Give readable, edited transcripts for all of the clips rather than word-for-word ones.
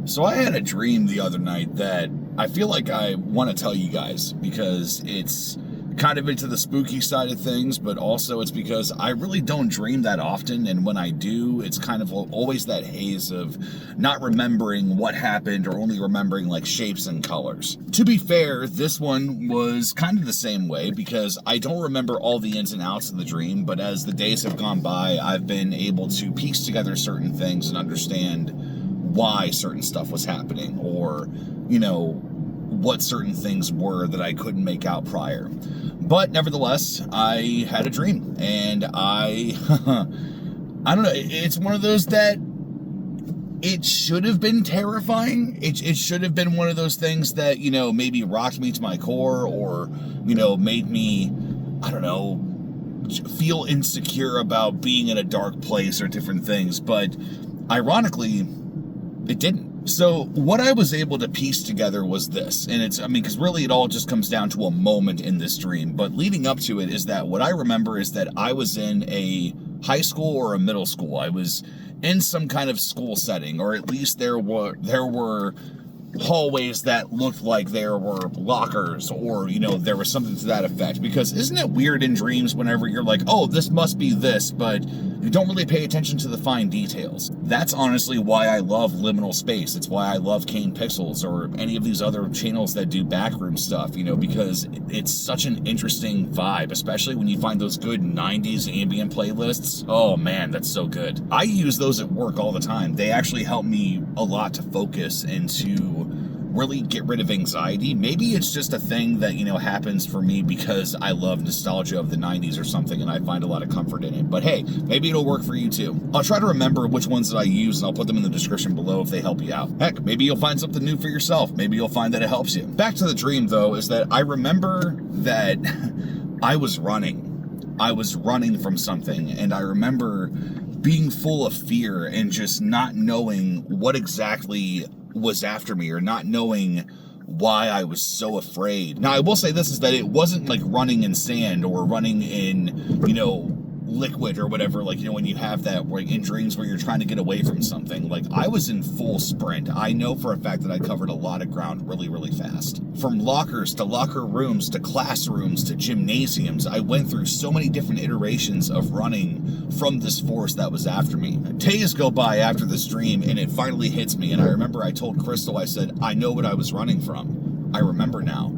So I had a dream the other night that I feel like I want to tell you guys because it's kind of into the spooky side of things, but also it's because I really don't dream that often, and when I do, it's kind of always that haze of not remembering what happened or only remembering like shapes and colors. To be fair, this one was kind of the same way because I don't remember all the ins and outs of the dream, but as the days have gone by, I've been able to piece together certain things and understand why certain stuff was happening, or, you know, what certain things were that I couldn't make out prior. But nevertheless, I had a dream, and I don't know, it's one of those that it should have been terrifying. It should have been one of those things that, you know, maybe rocked me to my core, or, you know, made me, I don't know, feel insecure about being in a dark place or different things. But ironically, it didn't. So what I was able to piece together was this, and it's, I mean, because really it all just comes down to a moment in this dream, but leading up to it is that what I remember is that I was in a high school or a middle school. I was in some kind of school setting, or at least there were hallways that looked like there were lockers, or, you know, there was something to that effect. Because isn't it weird in dreams whenever you're like, oh, this must be this, but you don't really pay attention to the fine details? That's honestly why I love liminal space. It's why I love Kane Pixels or any of these other channels that do backroom stuff, you know, because it's such an interesting vibe, especially when you find those good 90s ambient playlists. Oh man, that's so good. I use those at work all the time. They actually help me a lot to focus and to really get rid of anxiety. Maybe it's just a thing that, you know, happens for me because I love nostalgia of the 90s or something, and I find a lot of comfort in it. But hey, maybe it'll work for you too. I'll try to remember which ones that I use, and I'll put them in the description below if they help you out. Heck, maybe you'll find something new for yourself. Maybe you'll find that it helps you. Back to the dream though, is that I remember that I was running. I was running from something, and I remember being full of fear and just not knowing what exactly was after me, or not knowing why I was so afraid. Now, I will say this, is that it wasn't like running in sand or running in, you know, liquid or whatever, like, you know, when you have that, like, in dreams where you're trying to get away from something. Like, I was in full sprint. I know for a fact that I covered a lot of ground really, really fast. From lockers to locker rooms to classrooms to gymnasiums, I went through so many different iterations of running from this force that was after me. Days go by after this dream, and it finally hits me, and I remember I told Crystal, I said, I know what I was running from. I remember now.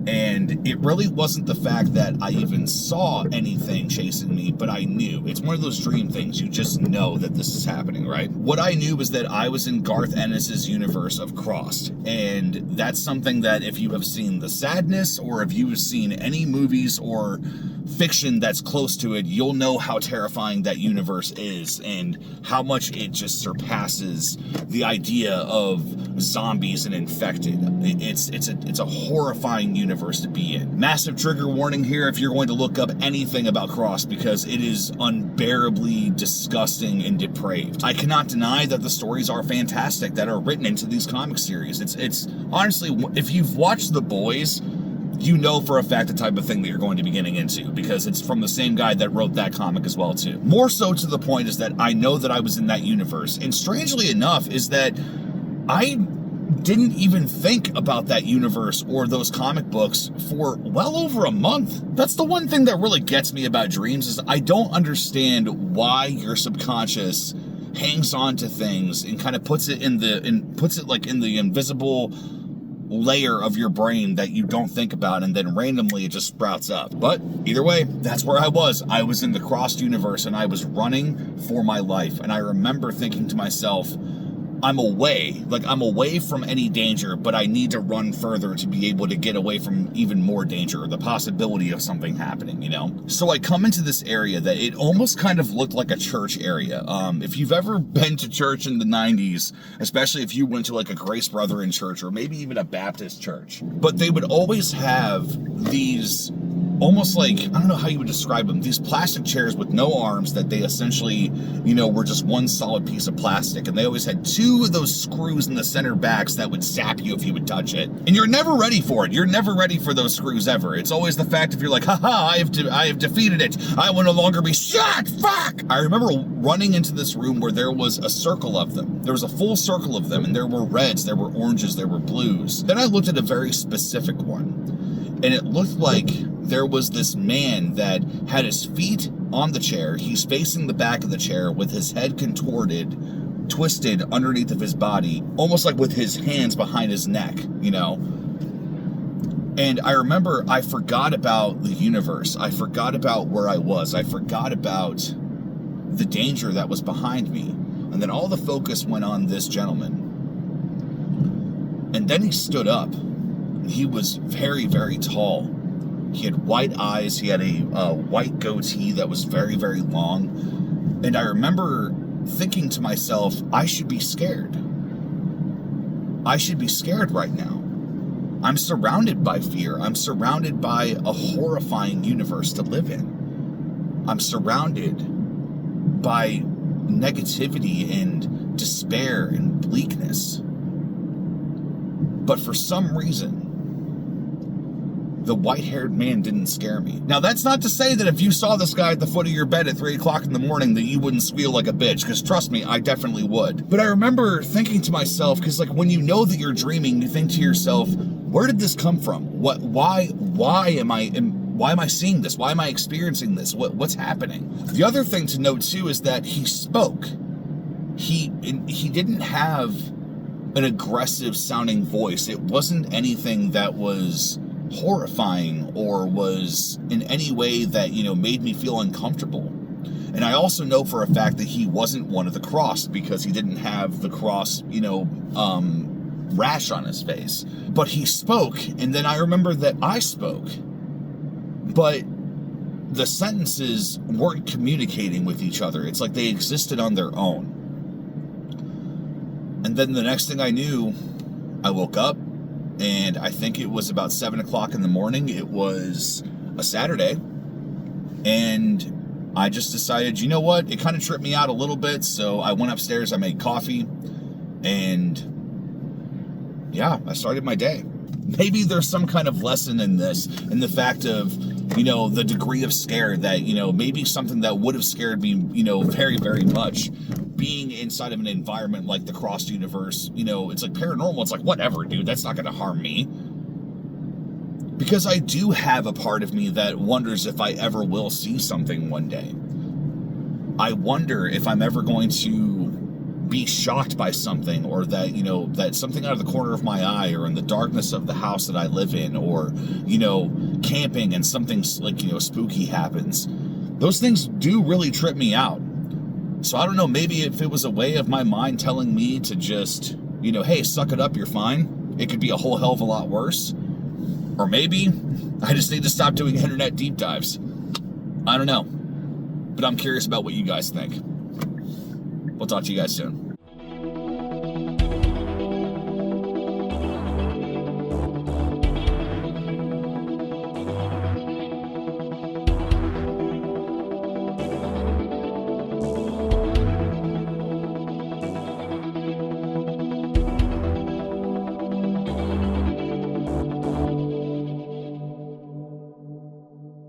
And it really wasn't the fact that I even saw anything chasing me, but I knew. It's one of those dream things. You just know that this is happening, right? What I knew was that I was in Garth Ennis's universe of Crossed. And that's something that if you have seen The Sadness, or if you've seen any movies or fiction that's close to it, you'll know how terrifying that universe is and how much it just surpasses the idea of zombies and infected. It's a horrifying universe to be in. Massive trigger warning here if you're going to look up anything about Cross, because it is unbearably disgusting and depraved. I cannot deny that the stories are fantastic that are written into these comic series. It's honestly, if you've watched The Boys, you know for a fact the type of thing that you're going to be getting into, because it's from the same guy that wrote that comic as well too. More so to the point is that I know that I was in that universe, and strangely enough is that I didn't even think about that universe or those comic books for well over a month. That's the one thing that really gets me about dreams, is I don't understand why your subconscious hangs on to things and kind of puts it like in the invisible layer of your brain that you don't think about, and then randomly it just sprouts up. But either way, that's where I was. I was in the Crossed universe, and I was running for my life. And I remember thinking to myself, I'm away from any danger, but I need to run further to be able to get away from even more danger, or the possibility of something happening, you know? So I come into this area that it almost kind of looked like a church area. If you've ever been to church in the 90s, especially if you went to like a Grace Brethren church, or maybe even a Baptist church, but they would always have these almost like, I don't know how you would describe them, these plastic chairs with no arms that they essentially, you know, were just one solid piece of plastic. And they always had two of those screws in the center backs that would zap you if you would touch it. And you're never ready for it. You're never ready for those screws ever. It's always the fact if you're like, haha, I have defeated it. I will no longer be shot. Fuck! I remember running into this room where there was a circle of them. There was a full circle of them, and there were reds, there were oranges, there were blues. Then I looked at a very specific one, and it looked like there was this man that had his feet on the chair. He's facing the back of the chair with his head contorted, twisted underneath of his body, almost like with his hands behind his neck, you know? And I remember I forgot about the universe. I forgot about where I was. I forgot about the danger that was behind me. And then all the focus went on this gentleman. And then he stood up. He was very, very tall. He had white eyes. He had a white goatee that was very, very long. And I remember thinking to myself, I should be scared. I should be scared right now. I'm surrounded by fear. I'm surrounded by a horrifying universe to live in. I'm surrounded by negativity and despair and bleakness. But for some reason, the white-haired man didn't scare me. Now, that's not to say that if you saw this guy at the foot of your bed at 3 o'clock in the morning that you wouldn't squeal like a bitch, because trust me, I definitely would. But I remember thinking to myself, because like when you know that you're dreaming, you think to yourself, where did this come from? Why am I seeing this? Why am I experiencing this? What's happening? The other thing to note too is that he spoke. He didn't have an aggressive sounding voice. It wasn't anything that was horrifying or was in any way that, you know, made me feel uncomfortable. And I also know for a fact that he wasn't one of the cross, because he didn't have the cross, you know, rash on his face. But he spoke, and then I remember that I spoke, but the sentences weren't communicating with each other. It's like they existed on their own. And then the next thing I knew, I woke up, and I think it was about 7 o'clock in the morning. It was a Saturday, and I just decided, you know what? It kind of tripped me out a little bit, so I went upstairs, I made coffee, and yeah, I started my day. Maybe there's some kind of lesson in this, in the fact of, you know, the degree of scare that, you know, maybe something that would have scared me, you know, very, very much, being inside of an environment like the crossed universe, you know, it's like paranormal. It's like, whatever, dude, that's not going to harm me. Because I do have a part of me that wonders if I ever will see something one day. I wonder if I'm ever going to be shocked by something, or that, you know, that something out of the corner of my eye, or in the darkness of the house that I live in, or, you know, camping and something like, you know, spooky happens. Those things do really trip me out. So I don't know, maybe if it was a way of my mind telling me to just, you know, hey, suck it up, you're fine. It could be a whole hell of a lot worse. Or maybe I just need to stop doing internet deep dives. I don't know. But I'm curious about what you guys think. We'll talk to you guys soon.